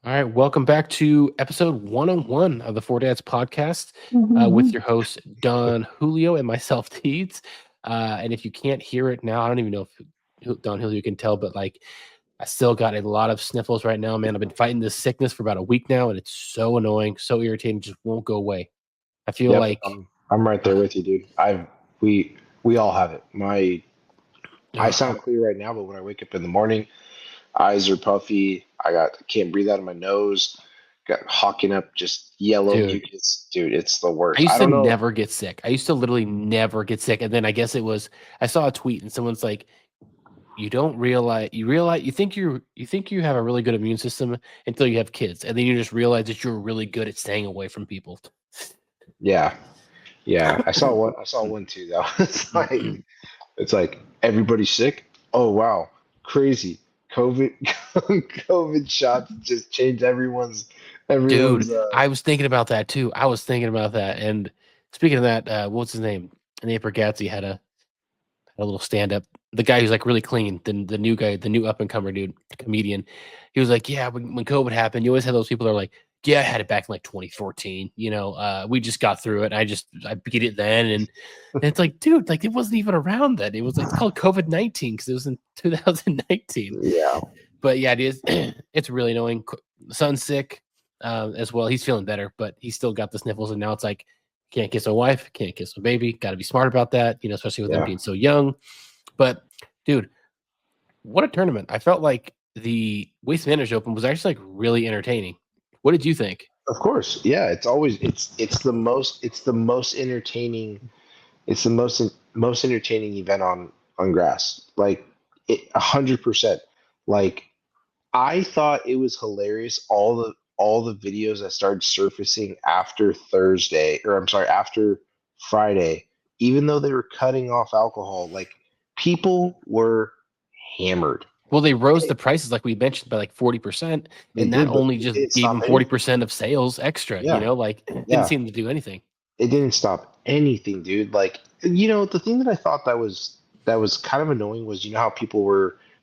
All right, welcome back to episode 101 of the Four Dads podcast with Mhm. your host, Don Julio, and myself, Teeds. And if you can't hear it now, I don't even know if Don Julio can tell, but like I still got a lot of sniffles right now, man. I've been fighting this sickness for about a week now, and it's so annoying, so irritating, just won't go away. I feel Yep, like, I'm right there with you, dude. We we all have it. I ugh, sound clear right now, but when I wake up in the morning, eyes are puffy. I can't breathe out of my nose. Got hawking up just yellow dude. mucus, dude. It's the I worst. used I to don't know. never get sick. I used to literally never get sick. And then I guess I saw a tweet and someone's like, you think you have a really good immune system until you have kids. And then you just realize that you're really good at staying away from people. Yeah, yeah. I saw one too though. It's like everybody's sick. Oh wow, crazy. COVID COVID shots just changed Dude, everyone's I was thinking about that too. I was thinking about that. And speaking of that, what's his name? Nate Bargatze had a little stand up. The guy who's like really clean, the new guy, the new up and comer dude, comedian. He was like, yeah, when COVID happened, you always had those people that are like, yeah, I had it back in like 2014. We just got through it. I beat it then, and it's like, dude, like it wasn't even around then. It was like it's called COVID-19 because it was in 2019. yeah. But yeah, it is. It's really annoying. The son's sick as well. He's feeling better, but he's still got the sniffles, and now it's like can't kiss a wife, can't kiss a baby. Got to be smart about that, especially with them Yeah. being so young. But dude, what a tournament! I felt like the Waste Managers Open was actually like really entertaining. What did you think? Of course, yeah. It's the most entertaining. It's the most entertaining event on grass. Like 100%. Like I thought it was hilarious. All the videos that started surfacing after Thursday, or I'm sorry, after Friday, even though they were cutting off alcohol, like people were hammered. Well, they rose the prices like we mentioned by like 40%, They and that did, but only it just didn't gave stop them anything. 40% of sales extra. Yeah, Like it didn't yeah. seem to do anything. It didn't stop anything, dude. Like, the thing that I thought that was kind of annoying was how people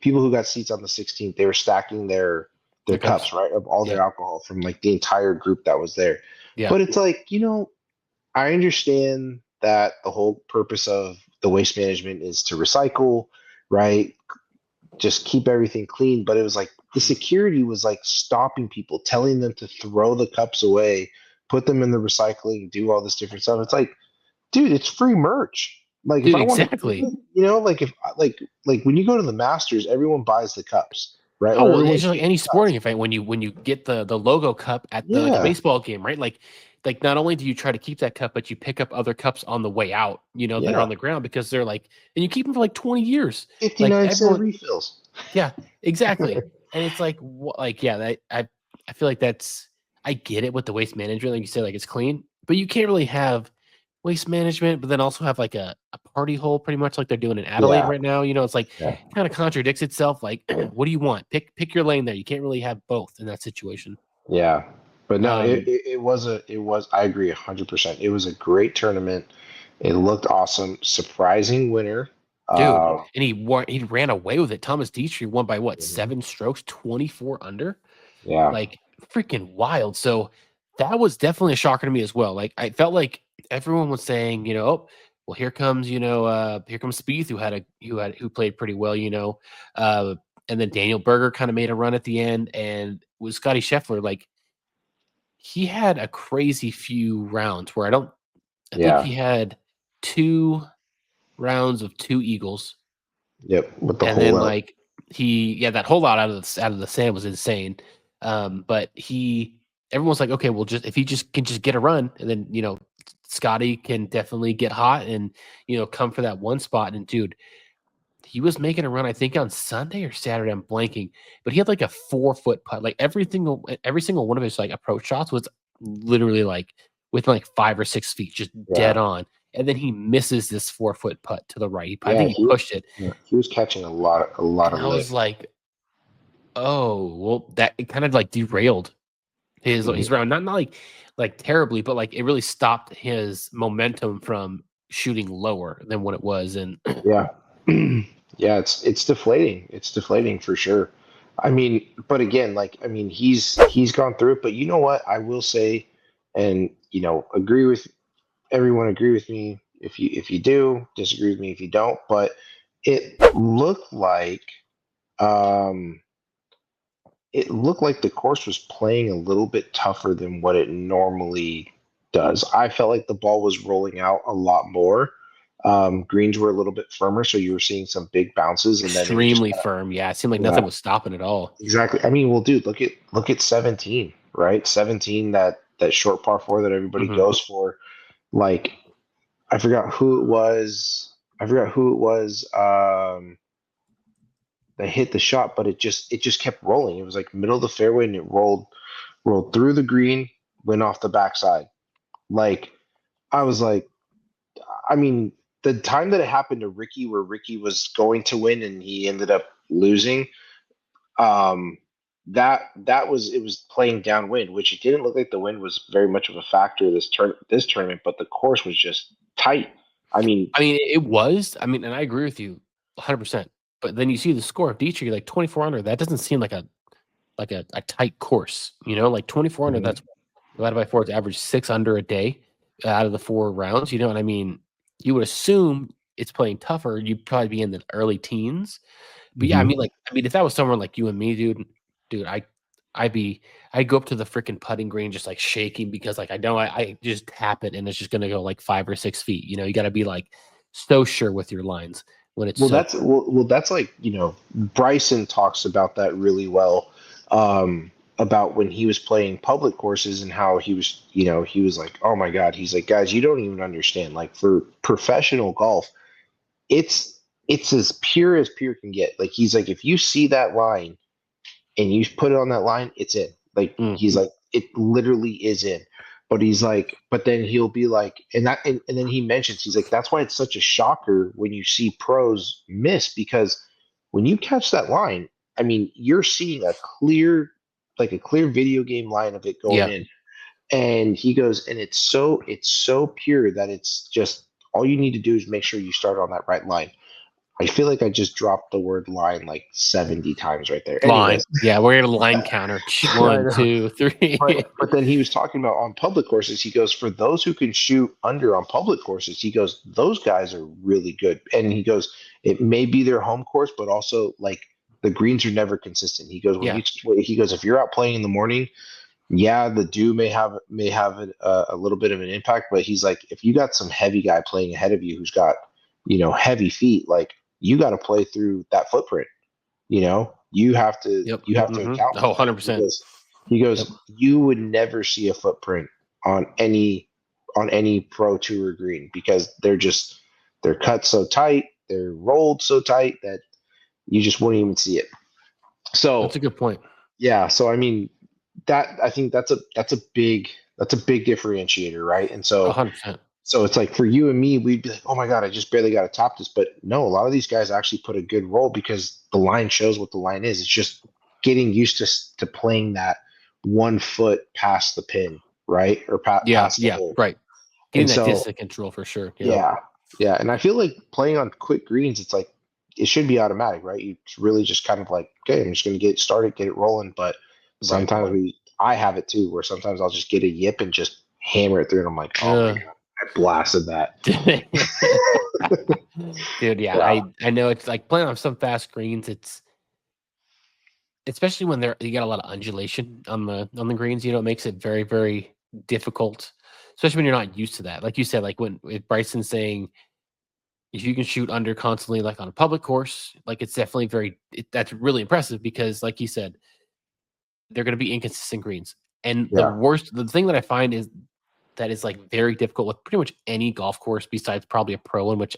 who got seats on the 16th, they were stacking their Their cups. cups, right, of all their Yeah, alcohol from like the entire group that was there. yeah. But it's like, I understand that the whole purpose of the waste management is to recycle, right? Just keep everything clean. But it was like the security was like stopping people, telling them to throw the cups away, put them in the recycling, do all this different stuff. It's like, dude, it's free merch. Like if Dude, I want to keep exactly. it, like if like when you go to the Masters, everyone buys the cups, right? Oh, Or well, it's everyone's just like getting any cups. sporting event when you get the logo cup at the Yeah, baseball game, right? Like not only do you try to keep that cup, but you pick up other cups on the way out, that are on yeah. the ground because they're like, and you keep them for like 20 years. Like 59-cent everyone, refills. yeah, exactly. And it's like, like, yeah, I feel like I get it with the waste management, like you said, like it's clean, but you can't really have waste management, but then also have like a party hole, pretty much like they're doing in Adelaide Yeah, right now. It's like yeah, kind of contradicts itself. Like, what do you want? Pick your lane there. You can't really have both in that situation. yeah. But no, Um, it was. I agree 100%. It was a great tournament. It looked awesome. Surprising winner. dude, Uh, and he ran away with it. Thomas Dietrich won by what, mhm. 7 strokes, 24 under, Yeah, like freaking wild. So that was definitely a shocker to me as well. Like I felt like everyone was saying, oh, well, here comes Spieth who played pretty well, uh, and then Daniel Berger kind of made a run at the end, and with Scotty Scheffler, like he had a crazy few rounds where I think yeah, he had 2 rounds of 2 eagles, yep. With the and whole then out. like that whole lot out of the sand was insane. But everyone's like, okay, well, just if he just can just get a run, and then Scotty can definitely get hot and come for that one spot. And dude, he was making a run, I think on Sunday or Saturday. I'm blanking, but he had like a 4 foot putt. Like every single one of his like approach shots was literally like within like 5 or 6 feet, just Yeah, dead on. And then he misses this 4 foot putt to the right. I yeah. think he pushed it, He was catching a lot and of I was lift. like, oh, well, that it kind of like derailed his Mhm. round. Not like terribly, but like it really stopped his momentum from shooting lower than what it was. And Yeah, yeah. It's deflating. It's deflating for sure. I mean, but again, like I mean, he's gone through it. But you know what? I will say, and agree with everyone. Agree with me if you do. Disagree with me if you don't. But it looked like um, the course was playing a little bit tougher than what it normally does. I felt like the ball was rolling out a lot more. Greens were a little bit firmer, so you were seeing some big bounces, and then it would just Extremely kind of firm. Yeah, it seemed like yeah. nothing was stopping at all. Exactly. I mean, well, dude, look at 17, right? 17, that short par four that everybody Hmm. goes for. Like, I forgot who it was. I forgot who it was that hit the shot, but it just kept rolling. It was like middle of the fairway and it rolled through the green, went off the backside. Like, I was like, I mean, the time that it happened to Ricky, where Ricky was going to win and he ended up losing, um that was it was playing downwind, which it didn't look like the wind was very much of a factor this tournament, but the course was just tight. I mean, I mean, it was. I mean, and I agree with you 100%. But then you see the score of Dietrich, like 24 under. That doesn't seem like a tight course. Like 24 under. mhm. That's divided by four. It's average 6 under a day out of the 4 rounds. And I mean, you would assume it's playing tougher. You'd probably be in the early teens. But yeah, I Mhm. mean, if that was someone like you and me, dude, I'd be, I'd go up to the freaking putting green just like shaking because like I know I just tap it and it's just gonna go like 5 or 6 feet. You got to be like so sure with your lines when it's Well, so. that's like, Bryson talks about that really well, about when he was playing public courses and how he was like, oh my God, he's like, guys, you don't even understand. Like, for professional golf, it's as pure can get. Like, he's like, if you see that line and you put it on that line, it's in. Like, Mm, he's like, it literally is in. But he's like, but then he'll be like, and then he mentions, he's like, that's why it's such a shocker when you see pros miss, because when you catch that line, I mean, you're seeing a clear video game line of it going yeah, in. And he goes, and it's so pure that it's just all you need to do is make sure you start on that right line. I feel like I just dropped the word line like 70 times right there. line. Anyways, Yeah, we're gonna line counter. I One, know. two, three. But then he was talking about on public courses. He goes, for those who can shoot under on public courses, he goes, those guys are really good. And he goes, it may be their home course, but also like the greens are never consistent. He goes, Yeah, if you're out playing in the morning, yeah, the dew may have a little bit of an impact, but he's like, if you got some heavy guy playing ahead of you who's got heavy feet, like, you got to play through that footprint. You have to yep. account for Oh, that. 100%. He Yep. goes, you would never see a footprint on any pro tour green, because they're cut so tight, they're rolled so tight that you just wouldn't even see it. That's So a good point. yeah, so I mean, I think that's a big differentiator, right? And A so 100%. it's like, for you and me, we'd be like, oh my God, I just barely got to top this. But no, a lot of these guys actually put a good roll because the line shows what the line is. It's just getting used to playing that 1 foot past the pin, right? Or Yeah, past the yeah, hole. right. Getting And that so, distance control for sure. Yep. yeah, yeah. And I feel like playing on quick greens, it's like, it should be automatic, right? You really just kind of like, okay, I'm just going to get it started, get it rolling. But Right. sometimes I have it too, where sometimes I'll just get a yip and just hammer it through. And I'm like, oh my Uh, God, I blasted that. dude, yeah, Yeah. I know it's like playing on some fast greens. It's especially when you got a lot of undulation on the greens. It makes it very very difficult, especially when you're not used to that. Like you said, like when with Bryson saying if you can shoot under constantly, like on a public course, like it's definitely that's really impressive because, like you said, they're going to be inconsistent greens. And Yeah. the thing that I find is that is like very difficult with pretty much any golf course besides probably a pro one, which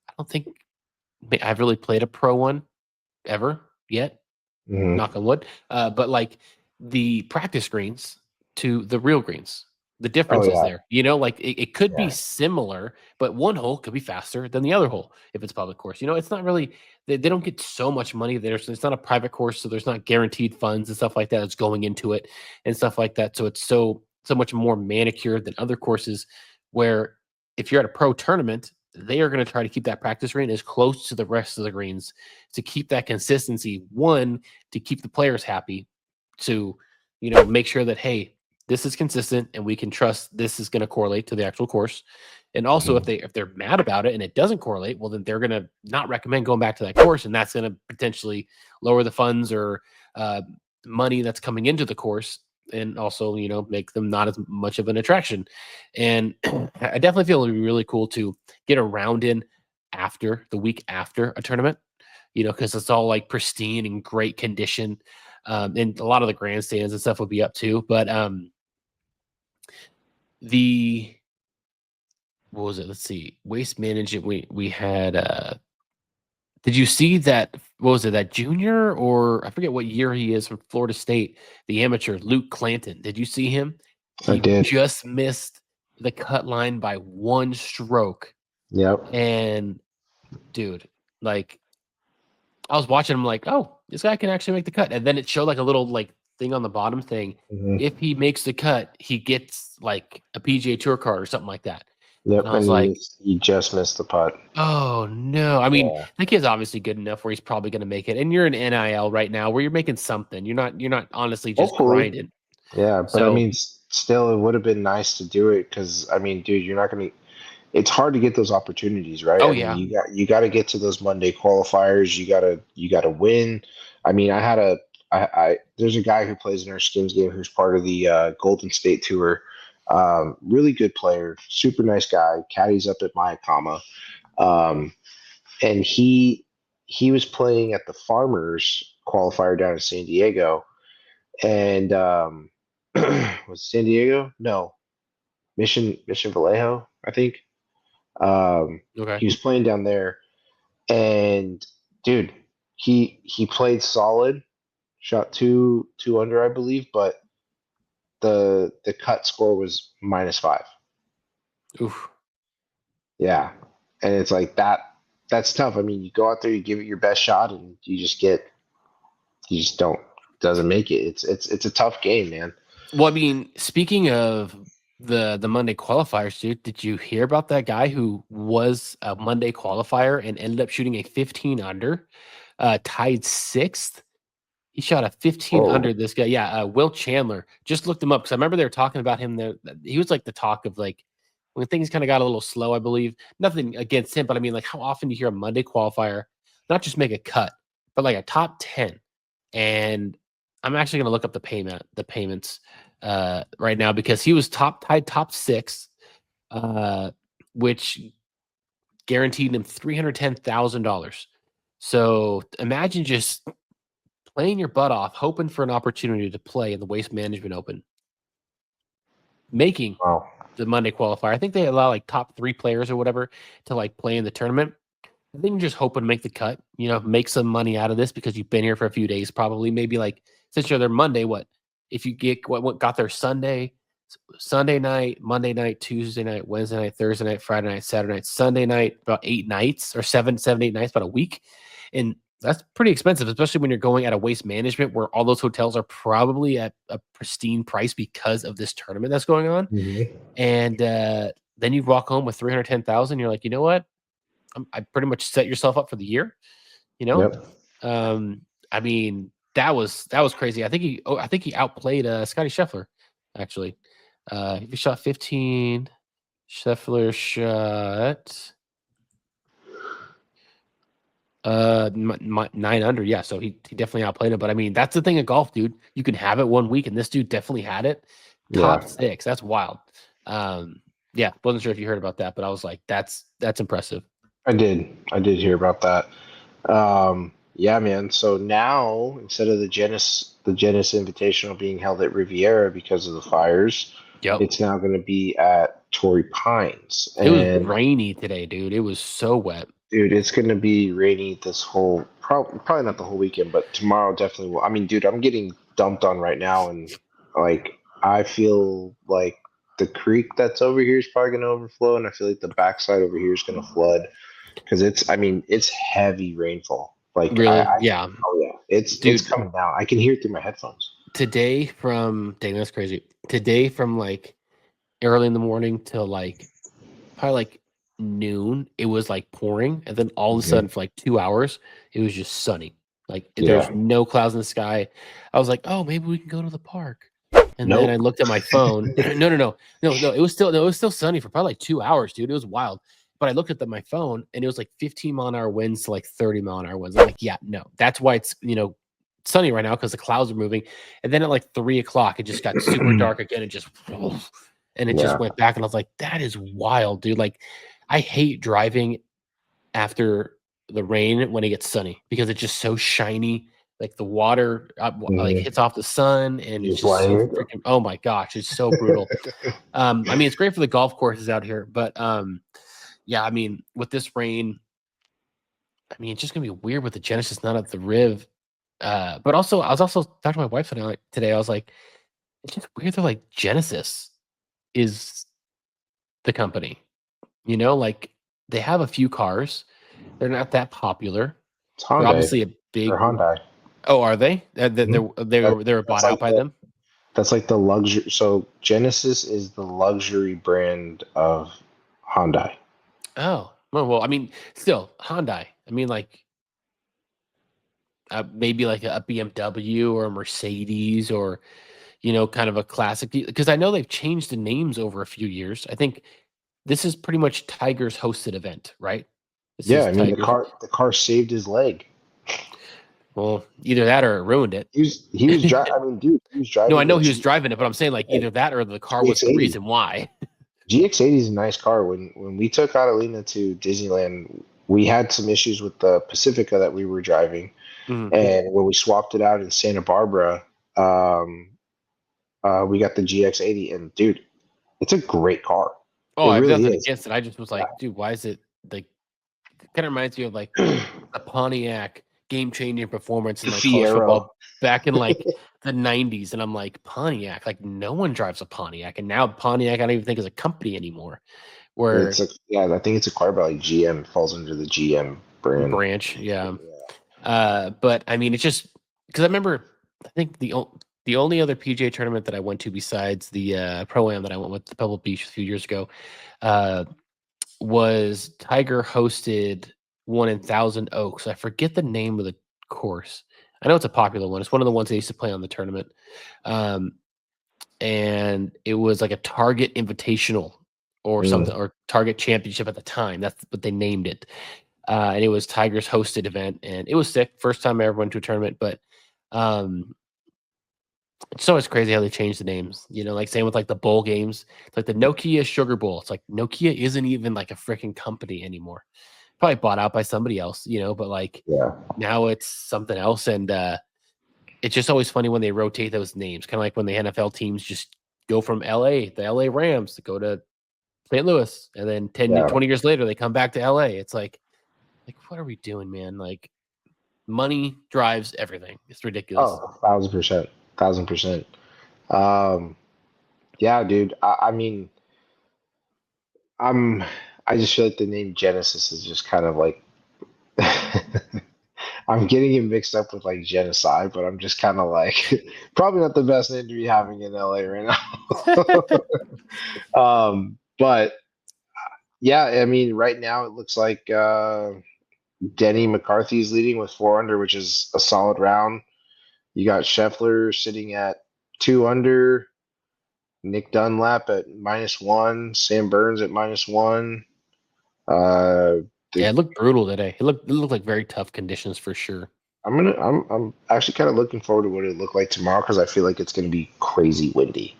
I don't think I've really played a pro one ever yet. Hmm. Knock on wood. But like the practice greens to the real greens, the Oh difference is yeah. there. Like it could be Yeah. similar, but one hole could be faster than the other hole if it's public course. It's not really they don't get so much money there. So it's not a private course, so there's not guaranteed funds and stuff like that that's going into it and stuff like that. So it's so much more manicured than other courses where if you're at a pro tournament they are going to try to keep that practice rain as close to the rest of the greens to keep that consistency. One, to keep the players happy, to make sure that hey, this is consistent and we can trust this is going to correlate to the actual course. And also, Mhm. if they're mad about it and it doesn't correlate, well, then they're going to not recommend going back to that course, and that's going to potentially lower the funds or uh, money that's coming into the course, and also make them not as much of an attraction. And I definitely feel it would be really cool to get a round in after the week after a tournament, because it's all like pristine and great condition. And a lot of the grandstands and stuff would be up too. But the what was it? Let's see. Waste management. We had. Did you see that? What was it? That junior, or I forget what year he is, from Florida State, the amateur Luke Clanton. Did you see him? I He did. just missed the cut line by one stroke, Yep. and dude, like I was watching him, like, oh, this guy can actually make the cut, and then it showed like a little like thing on the bottom thing. Mhm. If he makes the cut, he gets like a PGA Tour card or something like that. And Yep. I was And like, he just missed the putt. oh no! I mean, Yeah. the kid's obviously good enough where he's probably going to make it. And you're in NIL right now, where you're making something. You're not honestly just Hopefully. grinding. Yeah, but I So, mean, still, it would have been nice to do it because I mean, dude, you're not gonna. It's hard to get those opportunities, right? oh I mean, yeah, you got to get to those Monday qualifiers. You gotta win. I mean, I there's a guy who plays in our skins game who's part of the Golden State Tour. Really good player, super nice guy. Caddy's up at Mayakama, um, and he was playing at the Farmers qualifier down in San Diego, and was San Diego? No, Mission Vallejo, I think. okay. He was playing down there, and dude, he played solid, shot two under, I believe, but the cut score was -5. Oof. Yeah, and it's like that. That's tough. I mean, you go out there, you give it your best shot, and you just don't doesn't make it. It's a tough game, man. Well, I mean, speaking of the Monday qualifiers, dude, did you hear about that guy who was a Monday qualifier and ended up shooting a 15 under, tied sixth? He shot a 15 Whoa. under. This guy, yeah, Will Chandler. Just looked him up because I remember they were talking about him there. He was like the talk of like when things kind of got a little slow, I believe. Nothing against him, but I mean, like, how often do you hear a Monday qualifier not just make a cut, but like a top 10? And I'm actually going to look up the payments right now, because he was tied top six, uh, which guaranteed him $310,000. So imagine just playing your butt off, hoping for an opportunity to play in the Waste Management Open, making Wow. the Monday qualifier. I think they allow like top 3 players or whatever to like play in the tournament. I think you're just hoping to make the cut, make some money out of this because you've been here for a few days, probably. Maybe like since you're there Monday, what if you get what got there Sunday night, Monday night, Tuesday night, Wednesday night, Thursday night, Friday night, Saturday night, Sunday night, about 8 nights or 7, 7, 8 nights, about a week. And that's pretty expensive, especially when you're going at a Waste Management where all those hotels are probably at a pristine price because of this tournament that's going on. Hmm. And then you walk home with 310,000. You're like, you know what? I pretty much set yourself up for the year. You know, Yep. um, I mean that was crazy. I think he outplayed Scotty Scheffler actually. He shot 15. Scheffler shot 9 under. Yeah, so he definitely outplayed him. But I mean, that's the thing of golf, dude. You can have it one week, and this dude definitely had it. Yeah. Top six. That's wild. Yeah, wasn't sure if you heard about that, but I was like, that's impressive. I did. I did hear about that. Yeah, man. So now instead of the Genesis Invitational being held at Riviera because of the fires, Yep. it's now going to be at Torrey Pines. It was And rainy today, dude. It was so wet. dude, it's going to be rainy this whole probably not the whole weekend, but tomorrow definitely will. I mean, dude, I'm getting dumped on right now, and like I feel like the creek that's over here is probably going to overflow, and I feel like the backside over here is going to flood because I mean, it's heavy rainfall. Like Really? Yeah. oh yeah, it's Dude, coming down. I can hear it through my headphones. dang, that's crazy. Today from like early in the morning till like probably like noon, it was like pouring, and then all of a Mhm. sudden for like 2 hours, it was just sunny. Like there's Yeah. no clouds in the sky. I was like, oh, maybe we can go to the park. And then I Nope. looked at my phone. No, no, no, no, no. It was still sunny for probably like 2 hours, dude. It was wild. But I looked at my phone and it was like 15-mile-an-hour winds to like 30-mile-an-hour winds. I'm like, yeah, no, that's why it's sunny right now because the clouds are moving. And then at like 3 o'clock, it just got super dark again and just and it just Yeah. went back. And I was like, that is wild, dude. Like, I hate driving after the rain when it gets sunny because it's just so shiny. Like the water like Mhm. hits off the sun and it's Just just so letting it go. freaking, oh my gosh, it's so brutal. I mean, it's great for the golf courses out here, but yeah, I mean, with this rain, I mean, it's just gonna be weird with the Genesis not at the Riv. But also, I was also talking to my wife today. I was like, it's just weird that like Genesis is the company. Like they have a few cars. They're not that popular. It's They're Hyundai obviously a or big. Hyundai. Oh, are they? Mhm. They were bought That's out like by the them. luxury. So Genesis is the luxury brand of Hyundai. Oh, well, I mean, still Hyundai. I mean, like maybe like a BMW or a Mercedes or kind of a classic. Because I know they've changed the names over a few years. I think this is pretty much Tiger's hosted event, right? This Yeah, is I mean Tiger's. the car saved his leg. Well, either that or it ruined it. He was driving. I mean, dude, he was No, I driving know a he was driving it, but I'm saying like hey, either that or the car was the GX80. reason why. GX80 is a nice car. When we took Catalina to Disneyland, we had some issues with the Pacifica that we were driving, Mhm. and when we swapped it out in Santa Barbara, um, we got the GX80, and dude, it's a great car. Oh, It I have really nothing is. against it. I just was like, dude, why is it like kind of reminds me of like Yeah. a Pontiac game-changing performance in like college Fiero. football back in like the 90s. And I'm like, Pontiac, like no one drives a Pontiac. And now Pontiac, I don't even think is a company anymore. It's Where a yeah, I think it's a car by like GM. Falls under the GM brand. branch, yeah. But I mean, it's just because I remember, I think the only other PGA tournament that I went to besides the Pro-Am that I went with the Pebble Beach a few years ago, uh, was Tiger hosted one in Thousand Oaks. I forget the name of the course. I know it's a popular one. It's one of the ones they used to play on the tournament. Um, and it was like a Target Invitational or Mm. something, or Target Championship at the time. That's what they named it. And it was Tiger's hosted event, and it was sick. First time I ever went to a tournament, but um, it's always crazy how they change the names. Like same with like the bowl games. It's like the Nokia Sugar Bowl. It's like Nokia isn't even like a freaking company anymore. Probably bought out by somebody else, but like Yeah. now it's something else. And it's just always funny when they rotate those names, kind of like when the NFL teams just go from LA, the LA Rams, to go to St. Louis, and then 10, Yeah. 20 years later they come back to LA. It's like what are we doing, man? Like money drives everything. It's ridiculous. Oh, 1,000%. 1,000%. Um, yeah, dude. I mean, I'm. I just feel like the name Genesis is just kind of like. I'm getting it mixed up with like genocide, but I'm just kind of like probably not the best name to be having in LA right now. But yeah, I mean, right now it looks like Denny McCarthy's leading with 4 under, which is a solid round. You got Scheffler sitting at 2 under. Nick Dunlap at -1, Sam Burns at -1. Uh, Yeah, the, it looked brutal today. It looked like very tough conditions for sure. I'm actually kind of looking forward to what it look like tomorrow because I feel like it's going to be crazy windy.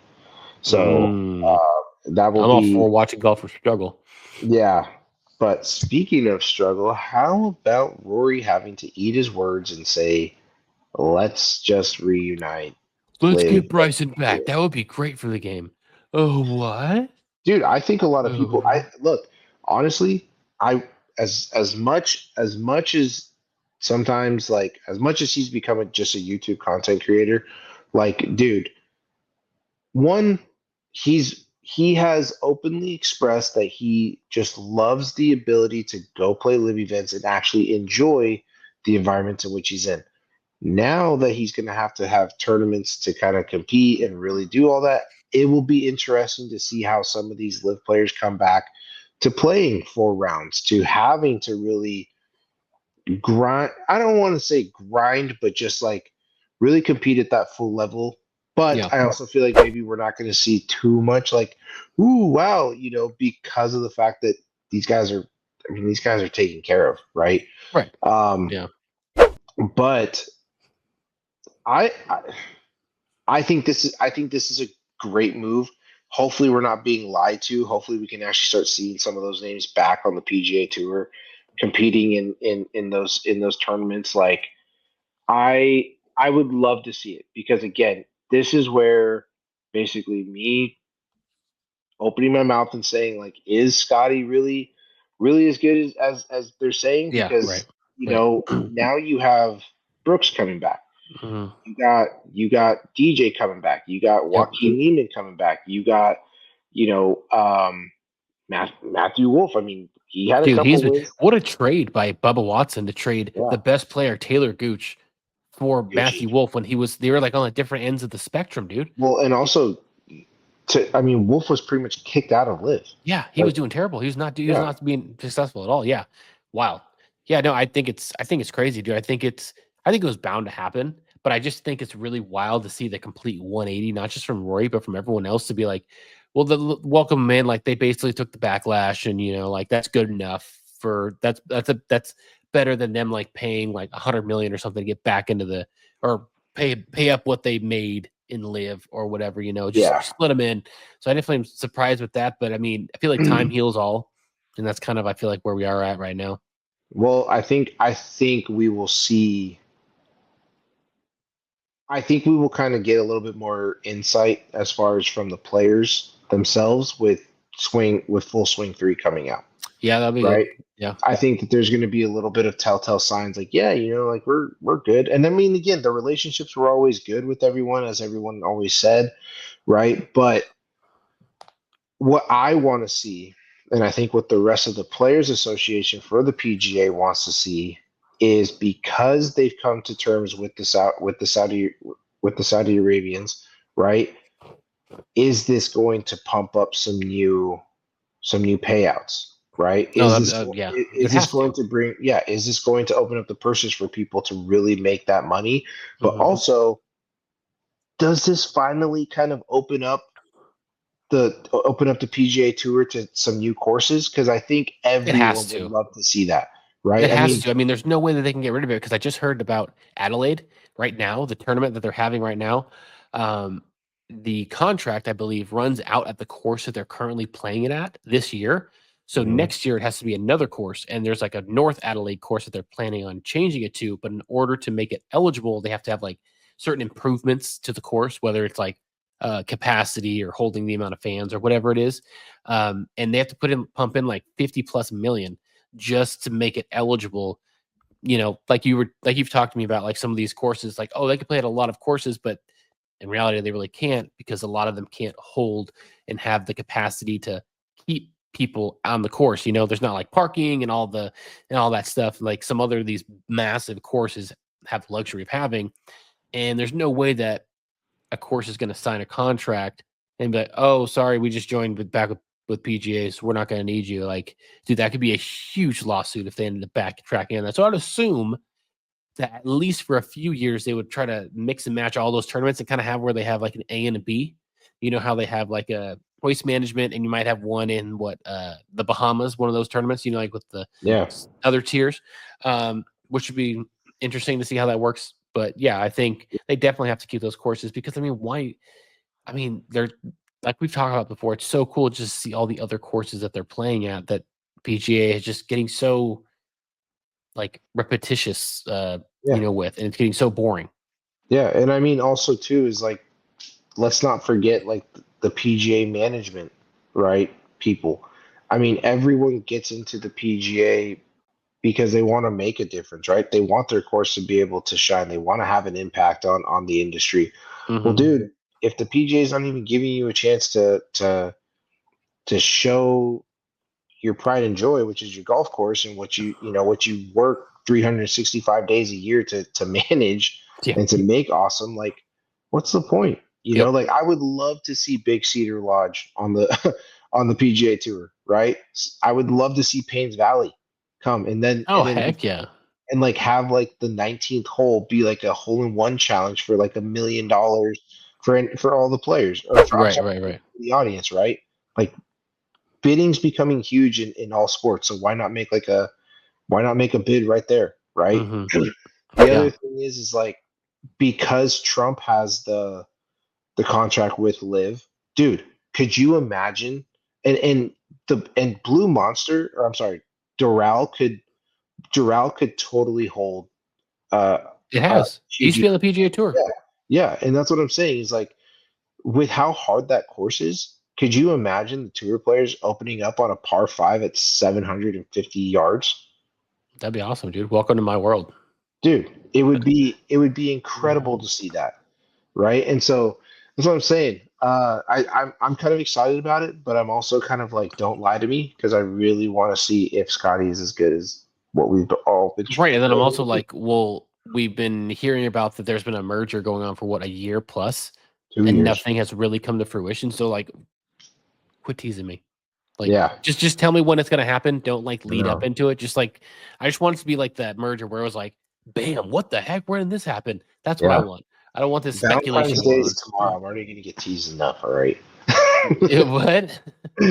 So Mm, that will I'm all be for watching golfers struggle. yeah. But speaking of struggle, how about Rory having to eat his words and say, "Let's just reunite"? Let's Live, get Bryson back. That would be great for the game. Oh, what? dude. I think a lot of people. I Oh. look honestly. I as much as sometimes like as much as he's become just a YouTube content creator, like dude, one he has openly expressed that he just loves the ability to go play live events and actually enjoy the environments in which he's in. Now that he's going to have tournaments to kind of compete and really do all that, it will be interesting to see how some of these live players come back to playing 4 rounds, to having to really grind. I don't want to say grind, but just like really compete at that full level. But Yeah. I also feel like maybe we're not going to see too much like, ooh, wow, because of the fact that these guys are, I mean, these guys are taken care of, right? Right. Um, Yeah. but I, I I think this is a great move. Hopefully, we're not being lied to. Hopefully, we can actually start seeing some of those names back on the PGA Tour, competing in those tournaments. Like I would love to see it because again, this is where basically me opening my mouth and saying like, is Scotty really as good as they're saying? Yeah. Right. Because Right. now you have Brooks coming back. Mhm. You got DJ coming back. You got Yep. Joaquin Neiman coming back. You got you know Matthew Wolf. I mean, he had a Dude, couple wins. what a trade by Bubba Watson to trade Yeah, the best player, Taylor Gooch, for Gucci. Matthew Wolf when they were like on the different ends of the spectrum, dude. Well, and also I mean, Wolf was pretty much kicked out of Live. Yeah, he was Like, doing terrible. He was yeah, not being successful at all. Yeah. Wow. Yeah, no, I think it's crazy, dude. I think it was bound to happen, but I just think it's really wild to see the complete 180, not just from Rory, but from everyone else to be like, well, welcome him in, like they basically took the backlash and like that's good enough for that's better than them like paying like 100 million or something to get back into the or pay up what they made in live or whatever, just yeah. split them in. So I definitely am surprised with that, but I mean, I feel like time heals all, and that's kind of I feel like where we are at right now. Well, I think we will see. I think we will kind of get a little bit more insight as far as from the players themselves with full swing 3 coming out, Yeah, that'll be good. right? Yeah. I think that there's going to be a little bit of telltale signs like, yeah, like we're good. And I mean, again, the relationships were always good with everyone, as everyone always said, right? But what I want to see, and I think what the rest of the Players Association for the PGA wants to see, is because they've come to terms with the Saudi Arabians, right? Is this going to pump up some new payouts? Right? No, yeah, Is it this has to. going to bring? Yeah, is this going to open up the purses for people to really make that money? But Hmm. also, does this finally kind of open up the PGA Tour to some new courses? Because I think It has everyone would to. love to see that, It right? I has mean, to. I mean, there's no way that they can get rid of it because I just heard about Adelaide right now, the tournament that they're having right now. Um, the contract, I believe, runs out at the course that they're currently playing it at this year. So mhm, next year it has to be another course, and there's like a North Adelaide course that they're planning on changing it to. But in order to make it eligible, they have to have like certain improvements to the course, whether it's like capacity or holding the amount of fans or whatever it is. And they have to pump in like 50 plus million just to make it eligible. Like you've talked to me about like some of these courses, like, oh, they could play at a lot of courses, but in reality, they really can't because a lot of them can't hold and have the capacity to keep people on the course. There's not like parking and all that stuff. Like some other of these massive courses have the luxury of having, and there's no way that a course is going to sign a contract and be like, "Oh, sorry, we just joined with PGAs. We're not going to need you." Like, dude, that could be a huge lawsuit if they ended up backtracking on that. So I'd assume that at least for a few years they would try to mix and match all those tournaments and kind of have where they have like an A and a B. You know how they have like a waste management, and you might have one in the Bahamas, one of those tournaments. Like with the yeah, other tiers, which would be interesting to see how that works. But yeah, I think they definitely have to keep those courses because I mean, why? I mean, they're like we've talked about before. It's so cool just to see all the other courses that they're playing at. That PGA is just getting so like repetitious, yeah, with, and it's getting so boring. yeah. And I mean, also too is like, let's not forget like the PGA management, right? People. I mean, everyone gets into the PGA because they want to make a difference, right? They want their course to be able to shine. They want to have an impact on the industry. Well, Hmm. dude, if the PGA is not even giving you a chance to show your pride and joy, which is your golf course and what you work 365 days a year to manage Yeah. and to make awesome, like what's the point? Yep. Like I would love to see Big Cedar Lodge on the on the PGA Tour, right? I would love to see Payne's Valley come, Oh heck yeah. and like have like the 19th hole be like a hole in one challenge for like $1 million for all the players, or for, I'm Right, sorry, right, right. for the audience, right? Like bidding's becoming huge in all sports, so why not make a bid right there, right? Mm-hmm. The other Yeah. thing is like because Trump has the contract with Live, dude, could you imagine? And Blue Monster, or I'm sorry, Doral could totally hold uh It uh has. He used to GG. be on the PGA tour. Yeah, yeah, and that's what I'm saying is like with how hard that course is. Could you imagine the tour players opening up on a par five at 750 yards? That'd be awesome, dude. Welcome to my world. Dude, it would be incredible to see that, right? And so that's what I'm saying. I'm kind of excited about it, but I'm also kind of like, don't lie to me because I really want to see if Scotty is as good as what we've all been Right. And then I'm comparing also him to. like, well, we've been hearing about that there's been a merger going on for what, a year plus, Two and years. nothing has really come to fruition. So like, quit teasing me. Like, Yeah, just tell me when it's gonna happen. Don't like I lead up know. into it. Just like, I just want it to be like that merger where it was like, bam, what the heck? Where did this happen? That's what I Yeah. want. I don't want this speculation Valentine's Day going is on. tomorrow. I'm already gonna get teased enough. All right. What?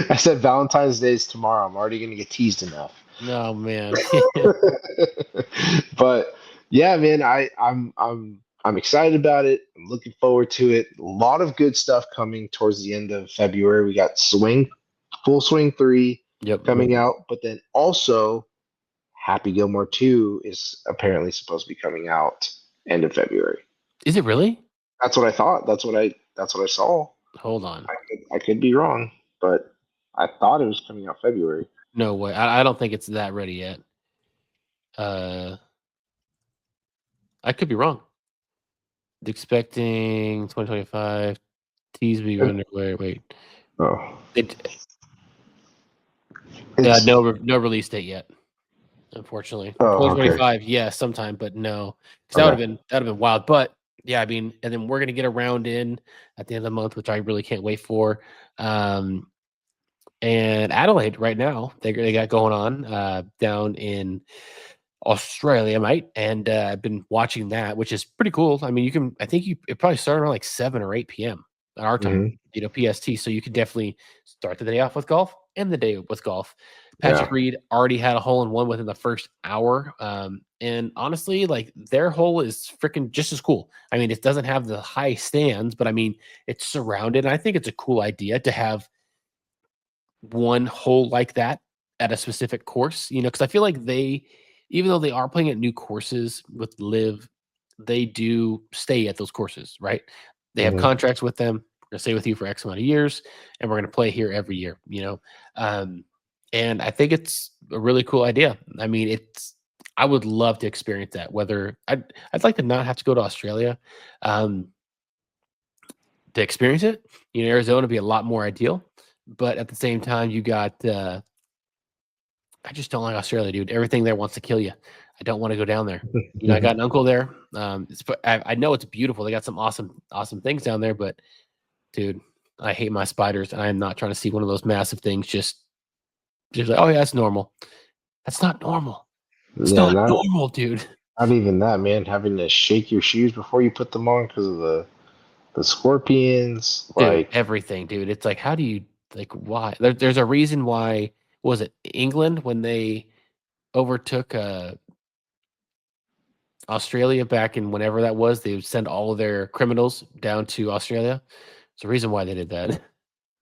I said Valentine's Day is tomorrow. I'm already gonna get teased enough. No, man. But yeah, man, I'm excited about it. I'm looking forward to it. A lot of good stuff coming towards the end of February. We got Full Swing 3 Yep. coming out, but then also Happy Gilmore 2 is apparently supposed to be coming out end of February. Is it really? That's what I thought. That's what I saw. Hold on. I could be wrong, but I thought it was coming out February. No way. I don't think it's that ready yet. Uh, I could be wrong. Expecting 2025 Teasby underwear. Wait, Oh, it it's no release date yet. Unfortunately, oh okay 2025, yeah, sometime, but no, because okay. that would have been wild. But yeah, I mean, and then we're gonna get a round in at the end of the month, which I really can't wait for. Um, and Adelaide right now, they got going on down in Australia, mate, and I've been watching that, which is pretty cool. I mean, I think it probably started around like 7 or 8 p.m. at our time, Hmm. PST. So you could definitely start the day off with golf and the day with golf. Patrick Yeah. Reed already had a hole in one within the first hour. And honestly, like their hole is freaking just as cool. I mean, it doesn't have the high stands, but I mean, it's surrounded. And I think it's a cool idea to have one hole like that at a specific course, because I feel like even though they are playing at new courses with Live, they do stay at those courses, right? They have Hmm. contracts with them. We're gonna stay with you for X amount of years, and we're gonna play here every year. Um, and I think it's a really cool idea. I mean, I would love to experience that. Whether I'd like to not have to go to Australia, um, to experience it. Arizona would be a lot more ideal, but at the same time, you got I just don't like Australia, dude. Everything there wants to kill you. I don't want to go down there. I got an uncle there. I know it's beautiful. They got some awesome things down there, but dude, I hate my spiders, and I am not trying to see one of those massive things. Just like, oh yeah, that's normal. That's not normal. It's Yeah, not not normal, dude. not even that, man. Having to shake your shoes before you put them on because of the scorpions. Dude, Like, everything, dude. It's like, how do you like why? There's a reason why. Was it England when they overtook Australia back in whenever that was? They would send all of their criminals down to Australia. There's a reason why they did that.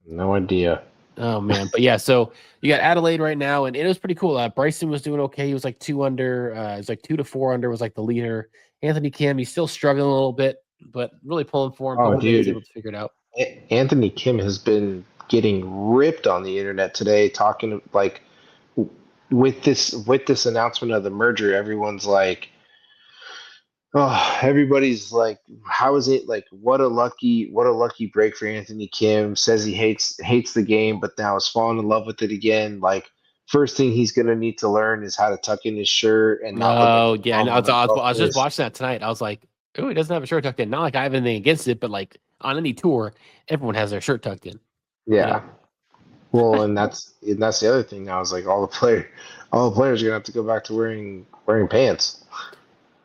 no idea. Oh man, but yeah. So you got Adelaide right now, and it was pretty cool. Bryson was doing okay. He was like 2 under. It was like 2 to 4 under. Was like the leader. Anthony Kim, he's still struggling a little bit, but really pulling for him. Oh, Hopefully, he's dude, able to figure it out. Anthony Kim has been getting ripped on the internet today, talking like with this announcement of the merger. Everyone's like, oh, everybody's like, how is it like what a lucky break for Anthony Kim. Says he hates the game, but now is falling in love with it again. Like first thing he's gonna need to learn is how to tuck in his shirt and not look like Oh a yeah, and bum on the I golf was just course. watching that tonight. I was like, oh, he doesn't have a shirt tucked in. Not like I have anything against it, but like on any tour, everyone has their shirt tucked in. You know, Yeah, Well, and that's the other thing. I was like, all the players are gonna have to go back to wearing pants.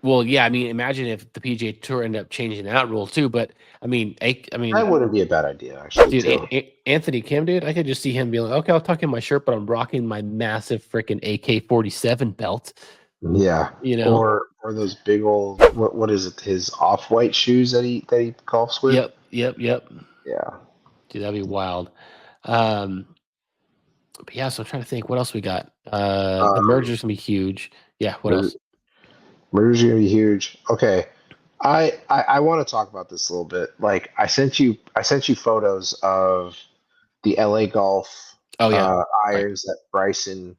Well, yeah, I mean, imagine if the PGA Tour ended up changing that rule too. But I That mean, wouldn't be a bad idea, actually, dude, too. Anthony Kim, dude, I could just see him being like, okay, I'll tuck in my shirt, but I'm rocking my massive freaking AK-47 belt. Yeah. You know? Or those big old what is it? His off white shoes that he golfs with. Yep, yep, yep. Yeah. Dude, that'd be wild. Um, but yeah, so I'm trying to think what else we got. The Um, merger's gonna be huge. Yeah, what mur- else? Murder's gonna be huge. Okay. I want to talk about this a little bit. Like I sent you photos of the LA Golf Oh yeah, right. irons that Bryson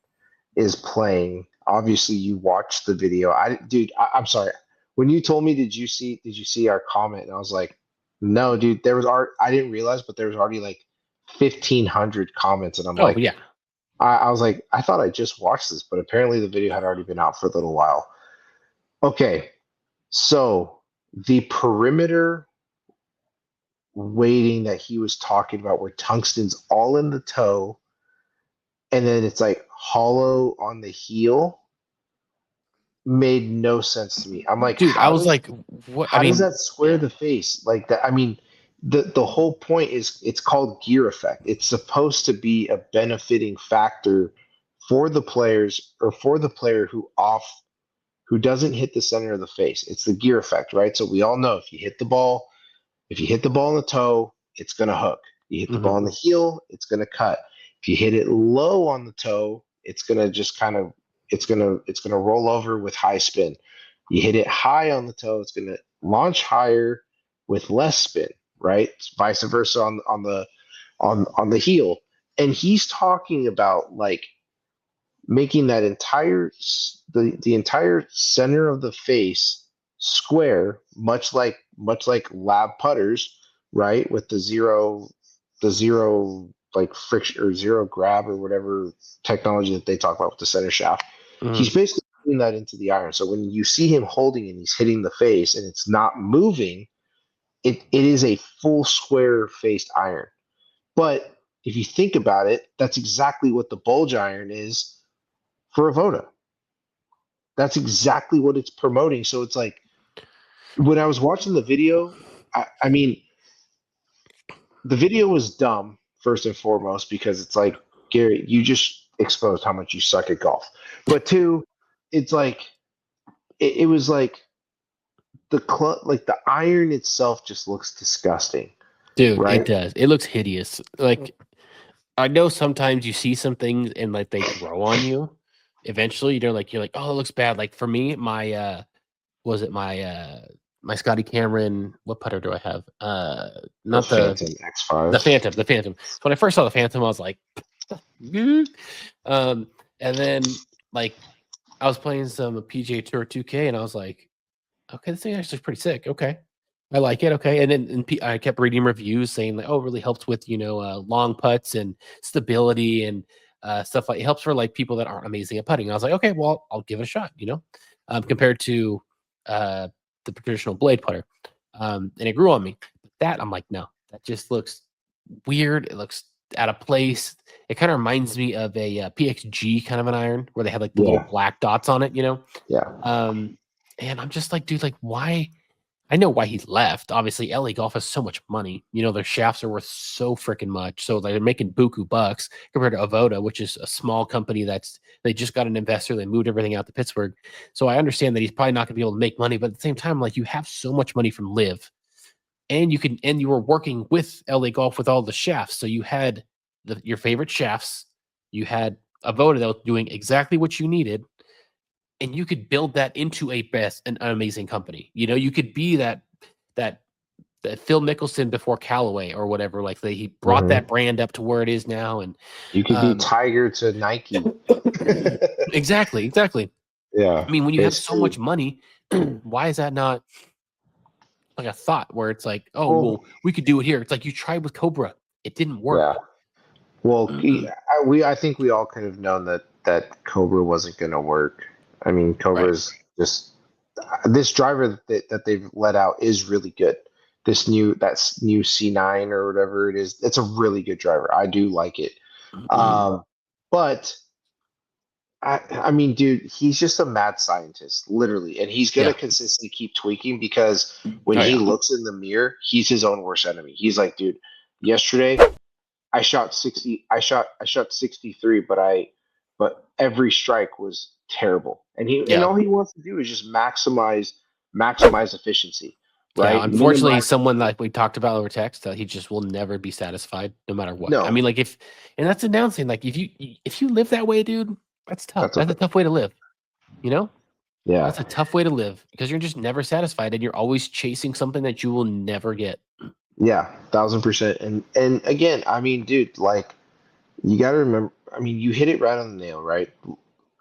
is playing. Obviously, you watched the video. Dude, I'm sorry. When you told me, did you see our comment? And I was like, no, dude. There was art. I didn't realize, but there was already like 1,500 comments, and I'm Oh like, yeah, I was like, I thought I just watched this, but apparently the video had already been out for a little while. Okay, so the perimeter weighting that he was talking about, where tungsten's all in the toe, and then it's like hollow on the heel, made no sense to me. I'm like, dude. I was like, what? I how does mean, that square yeah. the face like that? I mean, the whole point is it's called gear effect. It's supposed to be a benefiting factor for the players or for the player who doesn't hit the center of the face. It's the gear effect, right? So we all know if you hit the ball in the toe, it's gonna hook. You hit the ball Hmm. in the heel, it's gonna cut. If you hit it low on the toe, it's gonna just kind of it's gonna roll over with high spin. You hit it high on the toe, it's gonna launch higher with less spin, right? Vice versa on the heel. And he's talking about like making that the entire center of the face square, much like lab putters, right? With the zero like friction or zero grab or whatever technology that they talk about with the center shaft. Hmm. He's basically putting that into the iron. So when you see him holding and he's hitting the face and it's not moving, it is a full square faced iron. But if you think about it, that's exactly what the bulge iron is for Avoda. That's exactly what it's promoting. So it's like when I was watching the video, I mean, the video was dumb first and foremost because it's like Gary, you just exposed how much you suck at golf. But two, it's like it was like like the iron itself just looks disgusting, Dude, it right? does. It looks hideous. Like I know sometimes you see some things and like they grow on you. Eventually, you're like, oh, it looks bad. Like for me, my was it my Scotty Cameron? What putter do I have? The Not Phantom the X5. Phantom, the Phantom. So when I first saw the Phantom, I was like, "Mm." And then like I was playing some PGA Tour 2K, and I was like, okay, this thing actually is pretty sick. Okay. I like it. Okay. And then I kept reading reviews saying like, oh, it really helps with, long putts and stability and stuff like it helps for like people that aren't amazing at putting. I was like, okay, well, I'll give it a shot, compared to uh, the traditional blade putter. And it grew on me. But that I'm like, no, that just looks weird. It looks out of place. It kind of reminds me of a PXG kind of an iron where they had like the little Yeah, black dots on it. yeah. Um, and I'm just like, dude, like, why? I know why he left. Obviously, LA Golf has so much money. Their shafts are worth so freaking much. So they're making buku bucks compared to Avoda, which is a small company they just got an investor. They moved everything out to Pittsburgh. So I understand that he's probably not going to be able to make money, but at the same time, like you have so much money from Live, and you were working with LA Golf with all the shafts. So you had your favorite shafts. You had Avoda that was doing exactly what you needed, and you could build that into an amazing company. You could be that that Phil Mickelson before Callaway or whatever. Like he brought Hmm. that brand up to where it is now, and You could be um, Tiger to Nike. exactly, exactly. Yeah, I mean, when you have so basically. much money, why is that not like a thought where it's like, oh, Well, well, we could do it here? It's like you tried with Cobra, it didn't work. yeah. Well, I think we all could have known that Cobra wasn't going to work. I mean, Right. Cobra's just this driver that they've let out is really good. That's new C9 or whatever it is. It's a really good driver. I do like it. But I mean, dude, he's just a mad scientist, literally, and he's gonna Yeah. consistently keep tweaking because when Oh he yeah. looks in the mirror, he's his own worst enemy. He's like, dude, yesterday I shot 60, I shot 63, but every strike was terrible. And Yeah. all he wants to do is just maximize efficiency, Yeah, right? unfortunately, he's Minimize someone everything. like we talked about over text that he just will never be satisfied no matter what. I No, mean, like if and that's announcing like if you live that way, dude, that's tough. that's That's a a tough way to live, you know? yeah. That's a tough way to live because you're just never satisfied and you're always chasing something that you will never get. Yeah, 1,000%. And again, I mean, dude, like you got to remember. I mean, you hit it right on the nail, right?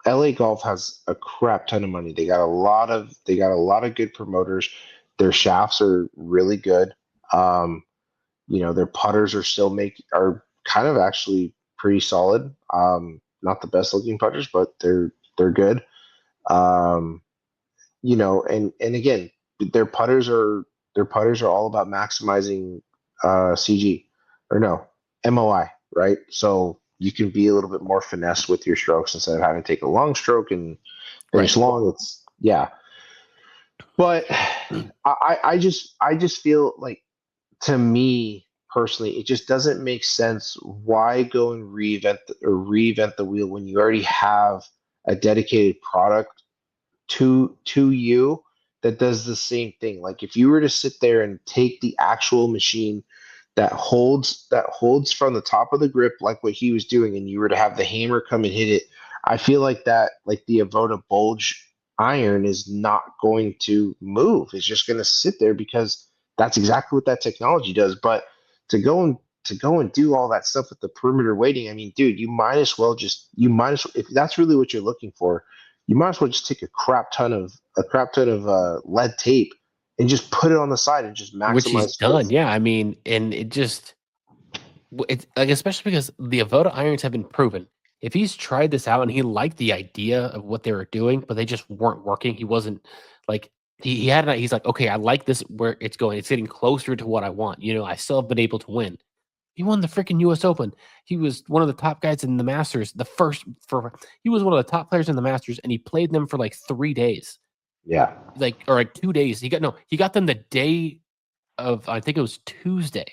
LA Golf has a crap ton of money. They got a lot of good promoters. Their shafts are really good. Um, their putters are kind of actually pretty solid. Not the best looking putters, but they're good. Um, and again, their putters are their putters are all about maximizing CG or no MOI, right? So you can be a little bit more finesse with your strokes instead of having to take a long stroke and Right. finish long. It's yeah, but I just feel like to me personally, it just doesn't make sense. Why go and reinvent the wheel when you already have a dedicated product to you that does the same thing. Like if you were to sit there and take the actual machine that holds from the top of the grip like what he was doing, and you were to have the hammer come and hit it, I feel like that like the Avoda Bulge iron is not going to move. It's just going to sit there because that's exactly what that technology does. But to go and to go and do all that stuff with the perimeter weighting, I mean, dude, if that's really what you're looking for, you might as well just take a crap ton of lead tape and just put it on the side and just Which he's maximize done. feel. Yeah. I mean, and it just it's like especially because the Avoda irons have been proven. If he's tried this out and he liked the idea of what they were doing, but they just weren't working, he wasn't like he had he's like, okay, I like this where it's going. It's getting closer to what I want. I still have been able to win. He won the freaking US Open. He was one of the top guys in the Masters. He was one of the top players in the Masters, and he played them for like 3 days, Yeah. or like 2 days. He got them the day of I think it was Tuesday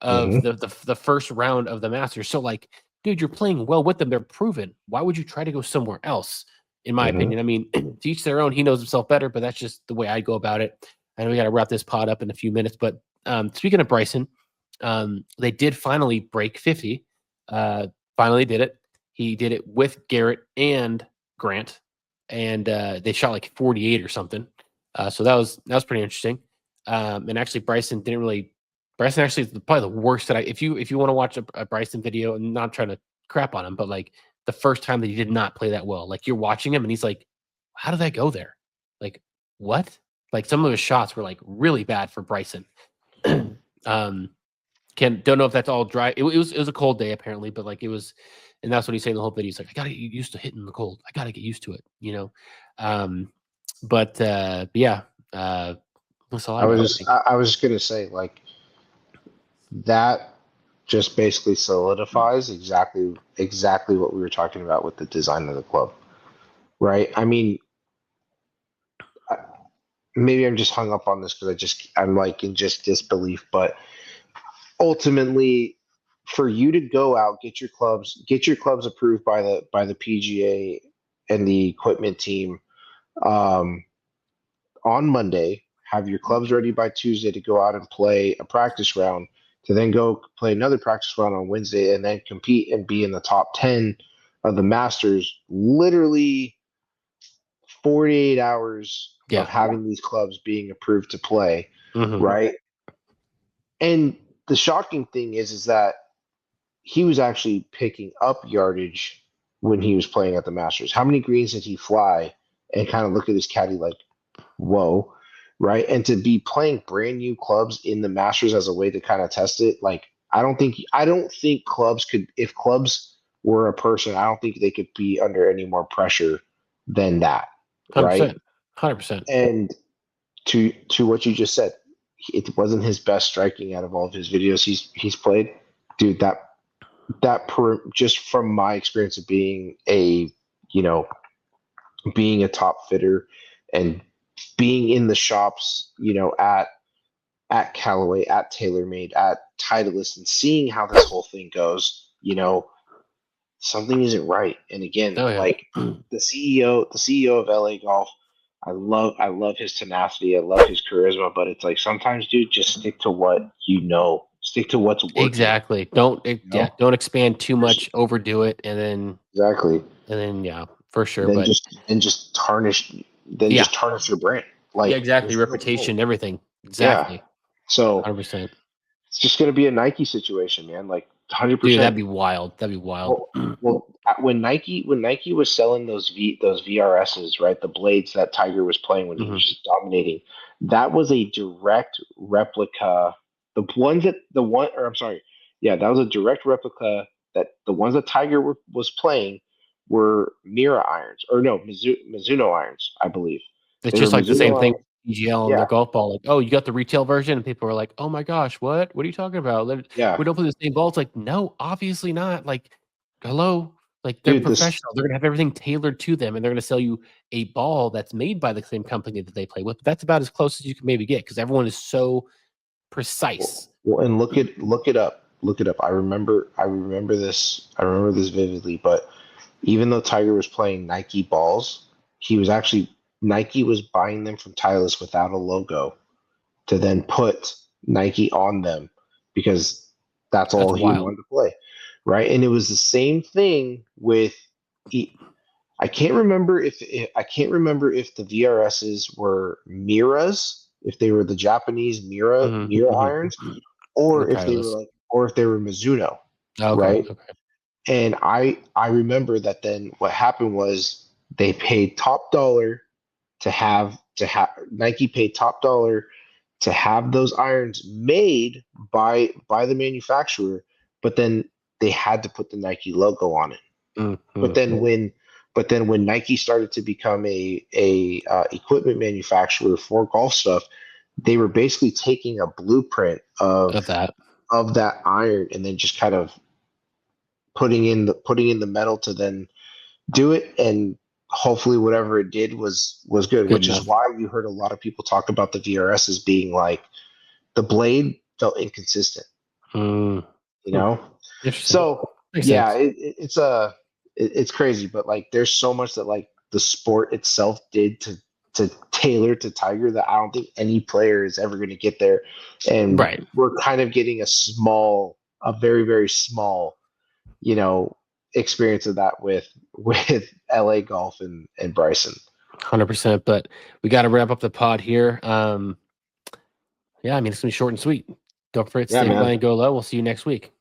of Hmm. the first round of the Masters. So like, dude, you're playing well with them. They're proven. Why would you try to go somewhere else? In my Hmm. opinion, I mean, to each their own. He knows himself better, but that's just the way I go about it. I know we got to wrap this pod up in a few minutes, but speaking of Bryson, they did finally break 50. Finally did it. He did it with Garrett and Grant, and they shot like 48 or something. So that was pretty interesting. And actually, Bryson actually is probably the worst that if you want to watch a Bryson video, and not trying to crap on him, but like the first time that he did not play that well, like you're watching him and he's like, how did that go there? Like what? Like some of his shots were like really bad for Bryson. um, don't know if that's all dry. It was a cold day apparently, but like it was, and that's what he's saying the whole video. He's like, I gotta get used to hitting the cold. I gotta get used to it. Um, but yeah, that's all I I was got. I just think. I was just gonna say like that just basically solidifies exactly what we were talking about with the design of the club, right? I mean, I- maybe I'm just hung up on this because I'm like in just disbelief, but ultimately for you to go out get your clubs approved by the PGA and the equipment team um, on Monday, have your clubs ready by Tuesday to go out and play a practice round, to then go play another practice round on Wednesday and then compete and be in the top 10 of the Masters, literally 48 hours of Yeah. having these clubs being approved to play, Hmm. right? And the shocking thing is that he was actually picking up yardage when he was playing at the Masters. How many greens did he fly and kind of look at his caddy like, whoa, right? And to be playing brand new clubs in the Masters as a way to kind of test it, like I don't think clubs could, if clubs were a person, I don't think they could be under any more pressure than that, right? 100%. 100%. And to what you just said, it wasn't his best striking out of all of his videos he's played. Dude, just from my experience of being you know being a top fitter and being in the shops, at Callaway, at TaylorMade, at Titleist, and seeing how this whole thing goes, something isn't right. And again, Oh like yeah. the CEO of LA Golf, I love his tenacity, I love his charisma, but it's like sometimes, dude, just stick to what you know, stick to what's working. Exactly. You Yeah, know, don't expand too There's- much, overdo it, exactly. and then yeah, for sure. Then But just yeah, tarnish your brand. yeah, Like exactly. there's no point. Reputation, everything. Yeah. Exactly. So 100%. it's just gonna be a Nike situation, man. Like Dude, 100%. that'd be wild. That'd be wild. Well, when Nike was selling those VRSs, right, the blades that Tiger was playing when he Hmm. was just dominating, that was a direct replica. The one, or I'm sorry, yeah, that was a direct replica. That the ones that was playing were Mira irons, or no, Mizuno irons, I believe. It's They were just like the same Mizuno thing irons. with PGL on Yeah, their golf ball. Like, oh, you got the retail version, and people are like, "Oh my gosh, what? What are you talking about? yeah, We don't play the same ball." It's like, no, obviously not. Like, hello, like they're dude. This professional. They're gonna have everything tailored to them, and they're gonna sell you a ball that's made by the same company that they play with. But that's about as close as you can maybe get because everyone is so precise. and look it up. I remember this. I remember this vividly. But even though Tiger was playing Nike balls, he was actually Nike was buying them from Titleist without a logo to then put Nike on them because that's That's all he wild. wanted to play, right? And it was the same thing with. I can't remember if the VRSs were Miras, if they were the Japanese Hmm. Mira Hmm. irons, Or Titleist. or if they were Mizuno, Okay. right? Okay. And I remember that then what happened was they paid top dollar to have Nike paid top dollar to have those irons made by the manufacturer, but then they had to put the Nike logo on it. But Hmm. then when but then when Nike started to become a equipment manufacturer for golf stuff, they were basically taking a blueprint Of that. of that iron and then just kind of putting in the metal to then do it, and hopefully whatever it did was good, Good which is enough. why you heard a lot of people talk about the VRS as being like the blade felt inconsistent, Mm. you Hmm. know. Interesting. So Makes yeah, sense. it's crazy, but like there's so much that like the sport itself did to tailor to Tiger that I don't think any player is ever going to get there, and Right. we're kind of getting a very very small, you know, experience of that with LA Golf and Bryson. 100%. But we got to wrap up the pod here. Yeah, I mean, it's going to be short and sweet. Don't forget to Yeah, stay fly man. and go low. We'll see you next week.